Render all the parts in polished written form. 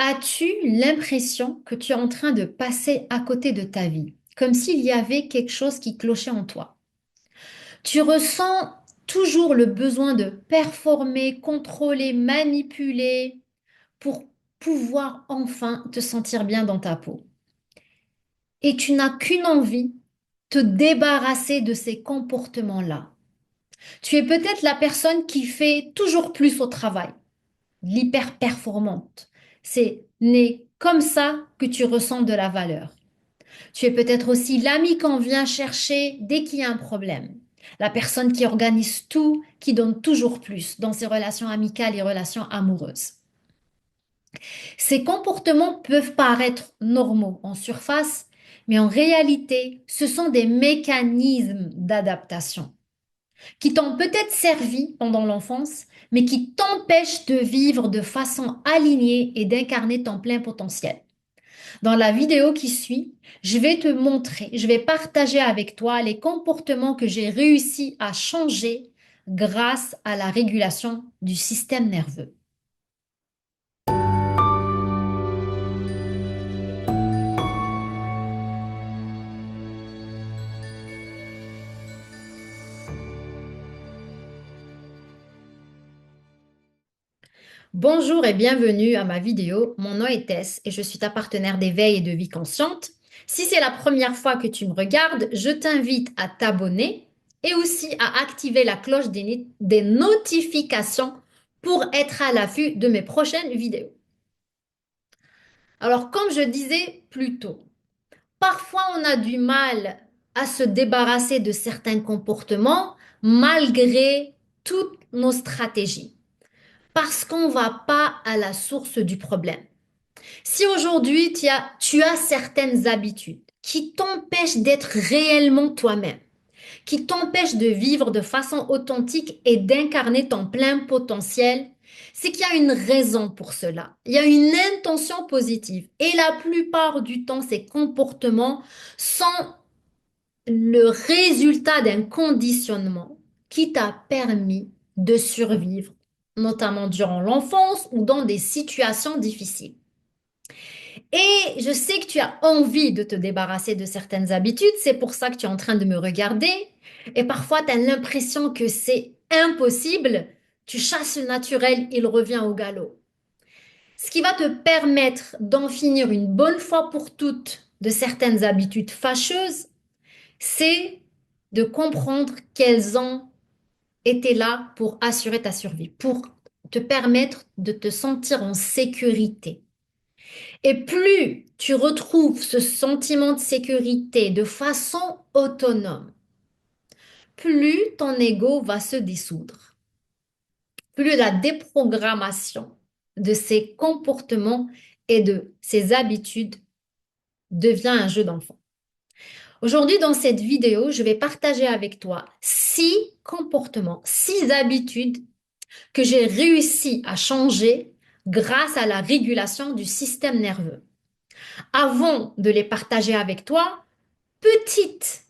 As-tu l'impression que tu es en train de passer à côté de ta vie, comme s'il y avait quelque chose qui clochait en toi? Tu ressens toujours le besoin de performer, contrôler, manipuler pour pouvoir enfin te sentir bien dans ta peau. Et tu n'as qu'une envie, te débarrasser de ces comportements-là. Tu es peut-être la personne qui fait toujours plus au travail, l'hyper-performante. C'est né comme ça que tu ressens de la valeur. Tu es peut-être aussi l'ami qu'on vient chercher dès qu'il y a un problème. La personne qui organise tout, qui donne toujours plus dans ses relations amicales et relations amoureuses. Ces comportements peuvent paraître normaux en surface, mais en réalité, ce sont des mécanismes d'adaptation qui t'ont peut-être servi pendant l'enfance, mais qui t'empêchent de vivre de façon alignée et d'incarner ton plein potentiel. Dans la vidéo qui suit, je vais te montrer, je vais partager avec toi les comportements que j'ai réussi à changer grâce à la régulation du système nerveux. Bonjour et bienvenue à ma vidéo. Mon nom est Tess et je suis ta partenaire d'éveil et de vie consciente. Si c'est la première fois que tu me regardes, je t'invite à t'abonner et aussi à activer la cloche des notifications pour être à l'affût de mes prochaines vidéos. Alors, comme je disais plus tôt, parfois on a du mal à se débarrasser de certains comportements malgré toutes nos stratégies, parce qu'on ne va pas à la source du problème. Si aujourd'hui tu as certaines habitudes qui t'empêchent d'être réellement toi-même, qui t'empêchent de vivre de façon authentique et d'incarner ton plein potentiel, c'est qu'il y a une raison pour cela. Il y a une intention positive. Et la plupart du temps, ces comportements sont le résultat d'un conditionnement qui t'a permis de survivre, notamment durant l'enfance ou dans des situations difficiles. Et je sais que tu as envie de te débarrasser de certaines habitudes, c'est pour ça que tu es en train de me regarder. Et parfois, tu as l'impression que c'est impossible. Tu chasses le naturel, il revient au galop. Ce qui va te permettre d'en finir une bonne fois pour toutes de certaines habitudes fâcheuses, c'est de comprendre qu'elles ont été là pour assurer ta survie, pour te permettre de te sentir en sécurité. Et plus tu retrouves ce sentiment de sécurité de façon autonome, plus ton ego va se dissoudre, plus la déprogrammation de ces comportements et de ces habitudes devient un jeu d'enfant. Aujourd'hui, dans cette vidéo, je vais partager avec toi 6 comportements, 6 habitudes que j'ai réussi à changer grâce à la régulation du système nerveux. Avant de les partager avec toi, petite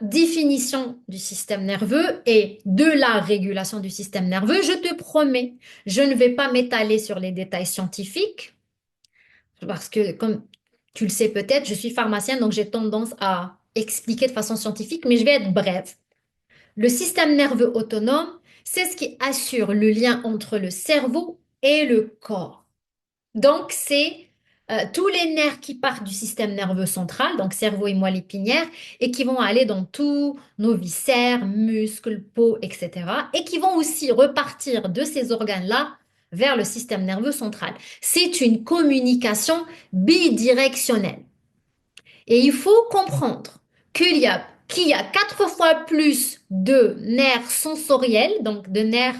définition du système nerveux et de la régulation du système nerveux, je te promets, je ne vais pas m'étaler sur les détails scientifiques parce que, comme tu le sais peut-être, je suis pharmacienne, donc j'ai tendance à expliquer de façon scientifique, mais je vais être brève. Le système nerveux autonome, c'est ce qui assure le lien entre le cerveau et le corps. Donc, c'est tous les nerfs qui partent du système nerveux central, donc cerveau et moelle épinière, et qui vont aller dans tous nos viscères, muscles, peau, etc. Et qui vont aussi repartir de ces organes-là vers le système nerveux central. C'est une communication bidirectionnelle. Et il faut comprendre qu'il y a 4 fois plus de nerfs sensoriels, donc de nerfs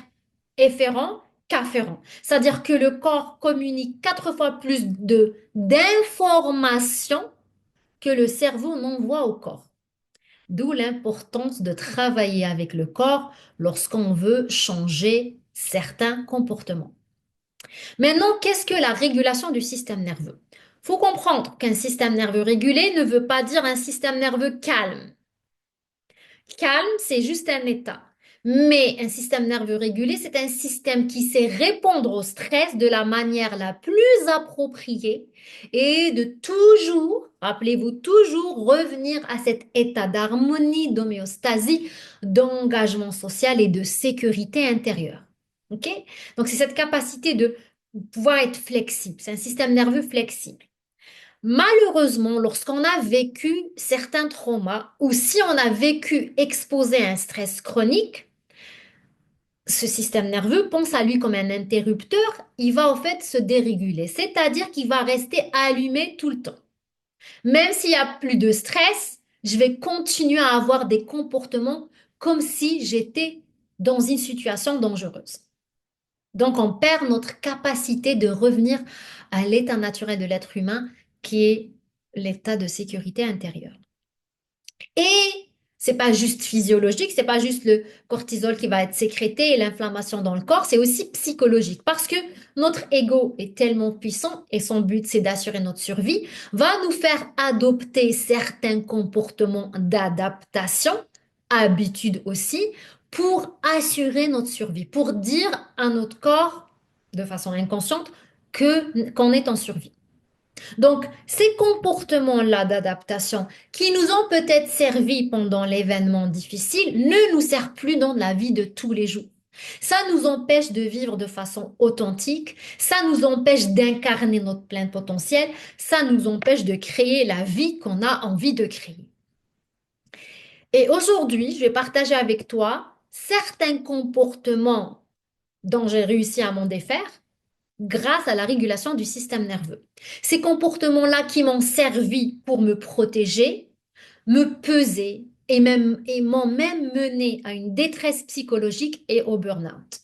efférents, qu'afférents. C'est-à-dire que le corps communique 4 fois plus d'informations que le cerveau n'envoie au corps. D'où l'importance de travailler avec le corps lorsqu'on veut changer certains comportements. Maintenant, qu'est-ce que la régulation du système nerveux? Faut comprendre qu'un système nerveux régulé ne veut pas dire un système nerveux calme. Calme, c'est juste un état. Mais un système nerveux régulé, c'est un système qui sait répondre au stress de la manière la plus appropriée et de toujours, rappelez-vous, toujours revenir à cet état d'harmonie, d'homéostasie, d'engagement social et de sécurité intérieure. OK? Donc, c'est cette capacité de pouvoir être flexible. C'est un système nerveux flexible. Malheureusement, lorsqu'on a vécu certains traumas ou si on a vécu exposé à un stress chronique, ce système nerveux pense à lui comme un interrupteur, il va en fait se déréguler, c'est-à-dire qu'il va rester allumé tout le temps. Même s'il n'y a plus de stress, je vais continuer à avoir des comportements comme si j'étais dans une situation dangereuse. Donc, on perd notre capacité de revenir à l'état naturel de l'être humain, qui est l'état de sécurité intérieure. Et c'est pas juste physiologique, c'est pas juste le cortisol qui va être sécrété et l'inflammation dans le corps, c'est aussi psychologique parce que notre ego est tellement puissant et son but c'est d'assurer notre survie, va nous faire adopter certains comportements d'adaptation, habitudes aussi, pour assurer notre survie, pour dire à notre corps de façon inconsciente que qu'on est en survie. Donc, ces comportements-là d'adaptation qui nous ont peut-être servi pendant l'événement difficile ne nous servent plus dans la vie de tous les jours. Ça nous empêche de vivre de façon authentique, ça nous empêche d'incarner notre plein potentiel, ça nous empêche de créer la vie qu'on a envie de créer. Et aujourd'hui, je vais partager avec toi certains comportements dont j'ai réussi à m'en défaire grâce à la régulation du système nerveux. Ces comportements-là qui m'ont servi pour me protéger, me peser et m'ont même mené à une détresse psychologique et au burn-out.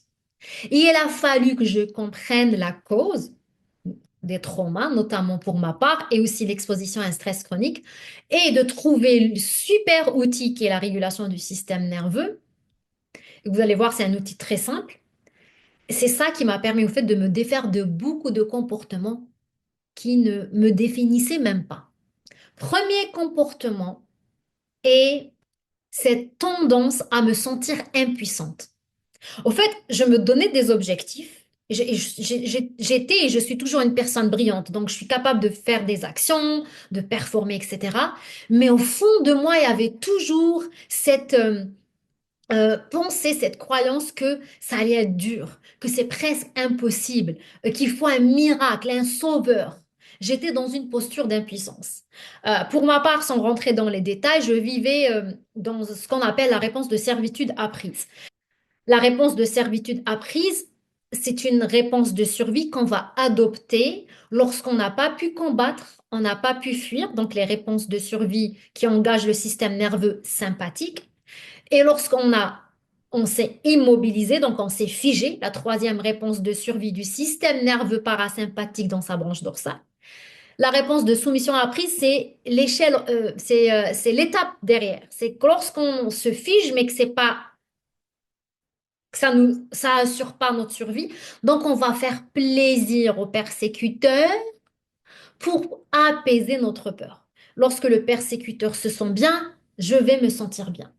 Et il a fallu que je comprenne la cause des traumas, notamment pour ma part, et aussi l'exposition à un stress chronique, et de trouver le super outil qui est la régulation du système nerveux. Et vous allez voir, c'est un outil très simple. C'est ça qui m'a permis au fait de me défaire de beaucoup de comportements qui ne me définissaient même pas. Premier comportement est cette tendance à me sentir impuissante. Au fait, je me donnais des objectifs. J'étais et je suis toujours une personne brillante, donc je suis capable de faire des actions, de performer, etc. Mais au fond de moi, il y avait toujours cette pensée, cette croyance que ça allait être dur, que c'est presque impossible, qu'il faut un miracle, un sauveur. J'étais dans une posture d'impuissance. Pour ma part, sans rentrer dans les détails, je vivais dans ce qu'on appelle la réponse de servitude apprise. La réponse de servitude apprise, c'est une réponse de survie qu'on va adopter lorsqu'on n'a pas pu combattre, on n'a pas pu fuir, donc les réponses de survie qui engagent le système nerveux sympathique. Et on s'est immobilisé, donc on s'est figé, la troisième réponse de survie du système nerveux parasympathique dans sa branche dorsale. La réponse de soumission apprise, c'est l'échelle, c'est l'étape derrière. C'est que lorsqu'on se fige, mais que c'est pas, que ça assure pas notre survie. Donc, on va faire plaisir au persécuteur pour apaiser notre peur. Lorsque le persécuteur se sent bien, je vais me sentir bien.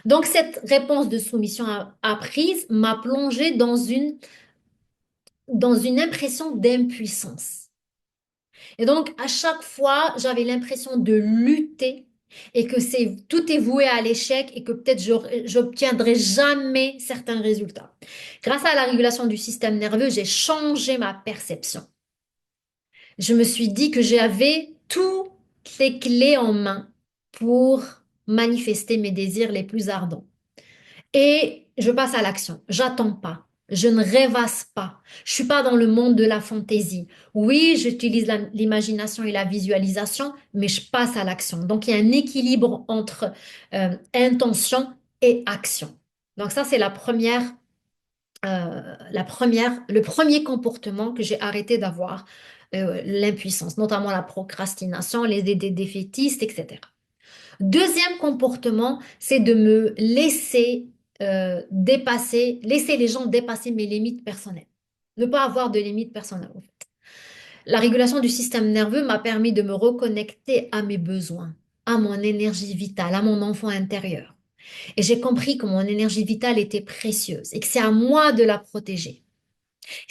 Donc, cette réponse de soumission apprise m'a plongée dans une impression d'impuissance. Et donc, à chaque fois, j'avais l'impression de lutter et que tout est voué à l'échec et que peut-être j'obtiendrai jamais certains résultats. Grâce à la régulation du système nerveux, j'ai changé ma perception. Je me suis dit que j'avais toutes les clés en main pour manifester mes désirs les plus ardents. Et je passe à l'action. J'attends pas. Je ne rêvasse pas. Je suis pas dans le monde de la fantaisie. Oui, j'utilise l'imagination et la visualisation, mais je passe à l'action. Donc, il y a un équilibre entre intention et action. Donc, ça, c'est le premier comportement que j'ai arrêté d'avoir, l'impuissance, notamment la procrastination, les idées défaitistes, etc. Deuxième comportement, c'est de me laisser laisser les gens dépasser mes limites personnelles. Ne pas avoir de limites personnelles, en fait. La régulation du système nerveux m'a permis de me reconnecter à mes besoins, à mon énergie vitale, à mon enfant intérieur. Et j'ai compris que mon énergie vitale était précieuse et que c'est à moi de la protéger.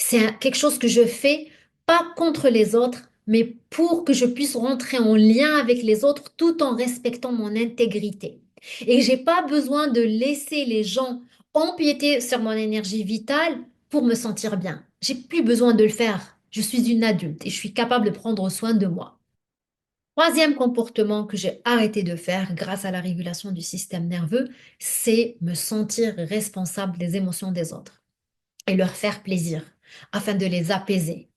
Quelque chose que je fais pas contre les autres, mais pour que je puisse rentrer en lien avec les autres tout en respectant mon intégrité. Et j'ai pas besoin de laisser les gens empiéter sur mon énergie vitale pour me sentir bien. J'ai plus besoin de le faire. Je suis une adulte et je suis capable de prendre soin de moi. Troisième comportement que j'ai arrêté de faire grâce à la régulation du système nerveux, c'est me sentir responsable des émotions des autres et leur faire plaisir afin de les apaiser,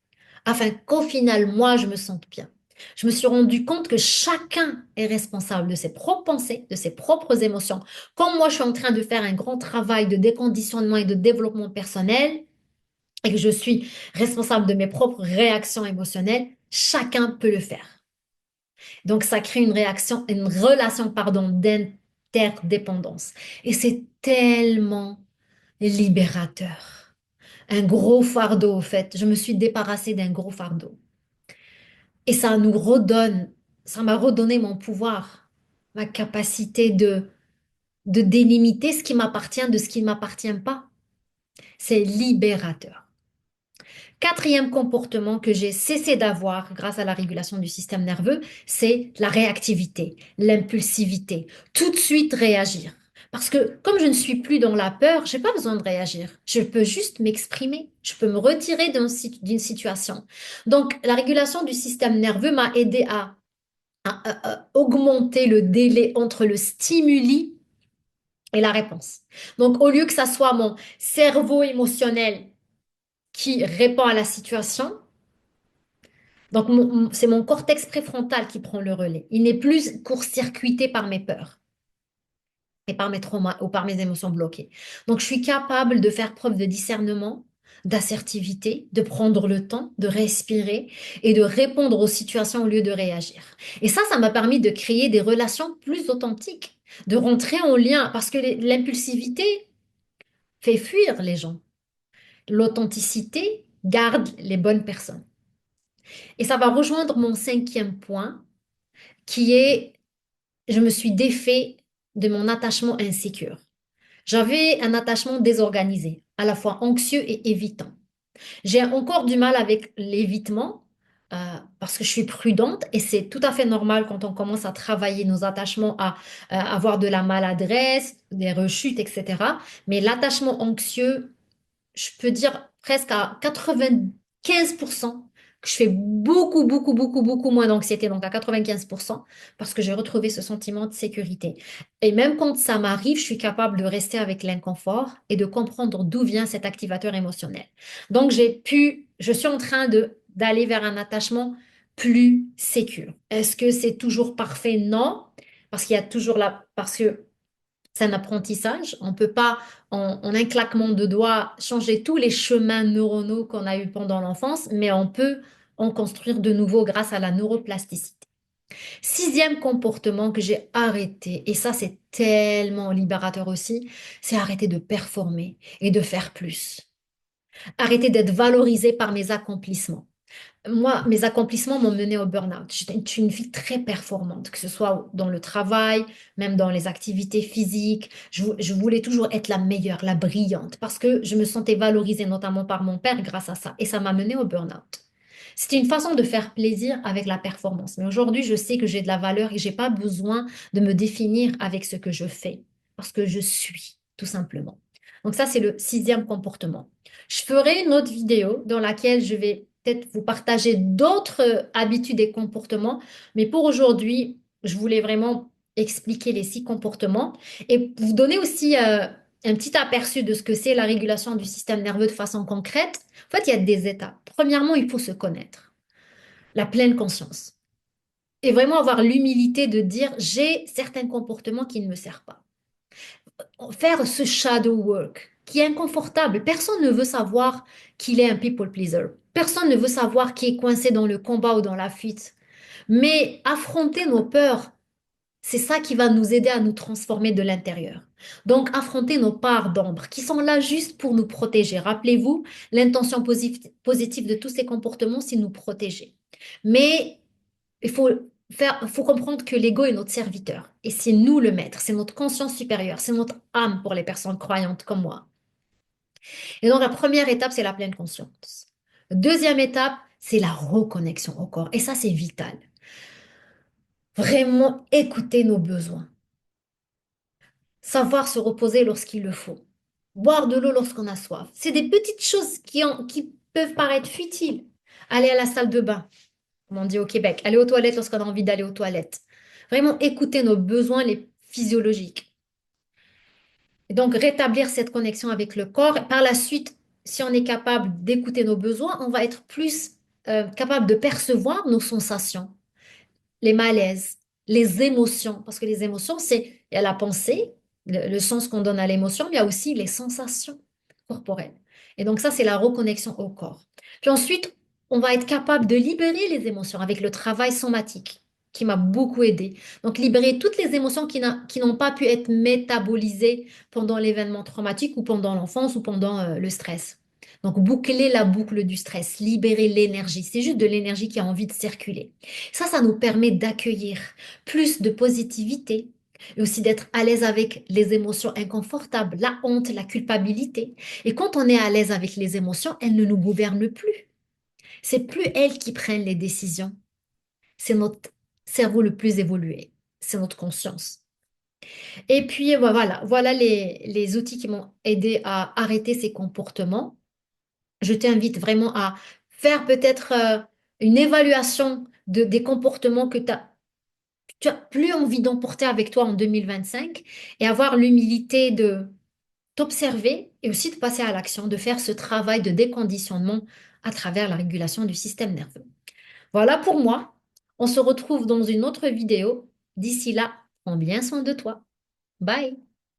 afin qu'au final, moi, je me sente bien. Je me suis rendu compte que chacun est responsable de ses propres pensées, de ses propres émotions. Comme moi, je suis en train de faire un grand travail de déconditionnement et de développement personnel et que je suis responsable de mes propres réactions émotionnelles, chacun peut le faire. Donc, ça crée une relation, pardon, d'interdépendance. Et c'est tellement libérateur. Un gros fardeau, au fait. Je me suis débarrassée d'un gros fardeau. Et ça m'a redonné mon pouvoir, ma capacité de délimiter ce qui m'appartient de ce qui ne m'appartient pas. C'est libérateur. Quatrième comportement que j'ai cessé d'avoir grâce à la régulation du système nerveux, c'est la réactivité, l'impulsivité. Tout de suite réagir. Parce que comme je ne suis plus dans la peur, j'ai pas besoin de réagir. Je peux juste m'exprimer. Je peux me retirer d'une situation. Donc, la régulation du système nerveux m'a aidé à augmenter le délai entre le stimuli et la réponse. Donc, au lieu que ça soit mon cerveau émotionnel qui répond à la situation, donc, c'est mon cortex préfrontal qui prend le relais. Il n'est plus court-circuité par mes peurs et par mes traumas ou par mes émotions bloquées. Donc, je suis capable de faire preuve de discernement, d'assertivité, de prendre le temps, de respirer et de répondre aux situations au lieu de réagir. Et ça m'a permis de créer des relations plus authentiques, de rentrer en lien parce que l'impulsivité fait fuir les gens. L'authenticité garde les bonnes personnes. Et ça va rejoindre mon cinquième point qui est, je me suis défait de mon attachement insécure. J'avais un attachement désorganisé, à la fois anxieux et évitant. J'ai encore du mal avec l'évitement parce que je suis prudente et c'est tout à fait normal quand on commence à travailler nos attachements à avoir de la maladresse, des rechutes, etc. Mais l'attachement anxieux, je peux dire presque à 95% que je fais beaucoup, beaucoup, beaucoup, beaucoup moins d'anxiété, donc à 95%, parce que j'ai retrouvé ce sentiment de sécurité. Et même quand ça m'arrive, je suis capable de rester avec l'inconfort et de comprendre d'où vient cet activateur émotionnel. Donc je suis en train d'aller vers un attachement plus sécure. Est-ce que c'est toujours parfait? Non, parce qu'il y a toujours parce que c'est un apprentissage. On ne peut pas, en un claquement de doigts, changer tous les chemins neuronaux qu'on a eus pendant l'enfance, mais on peut en construire de nouveaux grâce à la neuroplasticité. Sixième comportement que j'ai arrêté, et ça c'est tellement libérateur aussi, c'est arrêter de performer et de faire plus. Arrêter d'être valorisé par mes accomplissements. Moi, mes accomplissements m'ont mené au burn-out. J'étais une fille très performante, que ce soit dans le travail, même dans les activités physiques. Je voulais toujours être la meilleure, la brillante, parce que je me sentais valorisée notamment par mon père grâce à ça. Et ça m'a menée au burn-out. C'était une façon de faire plaisir avec la performance. Mais aujourd'hui, je sais que j'ai de la valeur et j'ai pas besoin de me définir avec ce que je fais, parce que je suis, tout simplement. Donc ça, c'est le sixième comportement. Je ferai une autre vidéo dans laquelle je vais peut-être vous partager d'autres habitudes et comportements, mais pour aujourd'hui, je voulais vraiment expliquer les six comportements et vous donner aussi un petit aperçu de ce que c'est la régulation du système nerveux de façon concrète. En fait, il y a des étapes. Premièrement, il faut se connaître, la pleine conscience et vraiment avoir l'humilité de dire j'ai certains comportements qui ne me servent pas. Faire ce shadow work qui est inconfortable. Personne ne veut savoir qu'il est un people pleaser. Personne ne veut savoir qui est coincé dans le combat ou dans la fuite. Mais affronter nos peurs, c'est ça qui va nous aider à nous transformer de l'intérieur. Donc, affronter nos parts d'ombre qui sont là juste pour nous protéger. Rappelez-vous, l'intention positive de tous ces comportements, c'est nous protéger. Mais il faut faut comprendre que l'ego est notre serviteur et c'est nous le maître, c'est notre conscience supérieure, c'est notre âme pour les personnes croyantes comme moi. Et donc la première étape, c'est la pleine conscience. Deuxième étape, c'est la reconnexion au corps et ça, c'est vital. Vraiment écouter nos besoins, savoir se reposer lorsqu'il le faut, boire de l'eau lorsqu'on a soif. C'est des petites choses qui peuvent paraître futiles. Aller à la salle de bain, comme on dit au Québec, aller aux toilettes lorsqu'on a envie d'aller aux toilettes. Vraiment écouter nos besoins les physiologiques. Et donc rétablir cette connexion avec le corps. Par la suite, si on est capable d'écouter nos besoins, on va être plus capable de percevoir nos sensations, les malaises, les émotions, parce que les émotions, il y a la pensée, le sens qu'on donne à l'émotion, mais il y a aussi les sensations corporelles. Et donc ça, c'est la reconnexion au corps. Puis ensuite, on va être capable de libérer les émotions avec le travail somatique, qui m'a beaucoup aidé. Donc libérer toutes les émotions qui n'ont pas pu être métabolisées pendant l'événement traumatique ou pendant l'enfance ou pendant le stress. Donc boucler la boucle du stress, libérer l'énergie. C'est juste de l'énergie qui a envie de circuler. Ça nous permet d'accueillir plus de positivité et aussi d'être à l'aise avec les émotions inconfortables, la honte, la culpabilité. Et quand on est à l'aise avec les émotions, elles ne nous gouvernent plus. C'est plus elles qui prennent les décisions. C'est notre cerveau le plus évolué. C'est notre conscience. Et puis voilà les outils qui m'ont aidé à arrêter ces comportements. Je t'invite vraiment à faire peut-être une évaluation des comportements que tu as plus envie d'emporter avec toi en 2025 et avoir l'humilité de t'observer et aussi de passer à l'action, de faire ce travail de déconditionnement à travers la régulation du système nerveux. Voilà pour moi. On se retrouve dans une autre vidéo. D'ici là, prends bien soin de toi. Bye.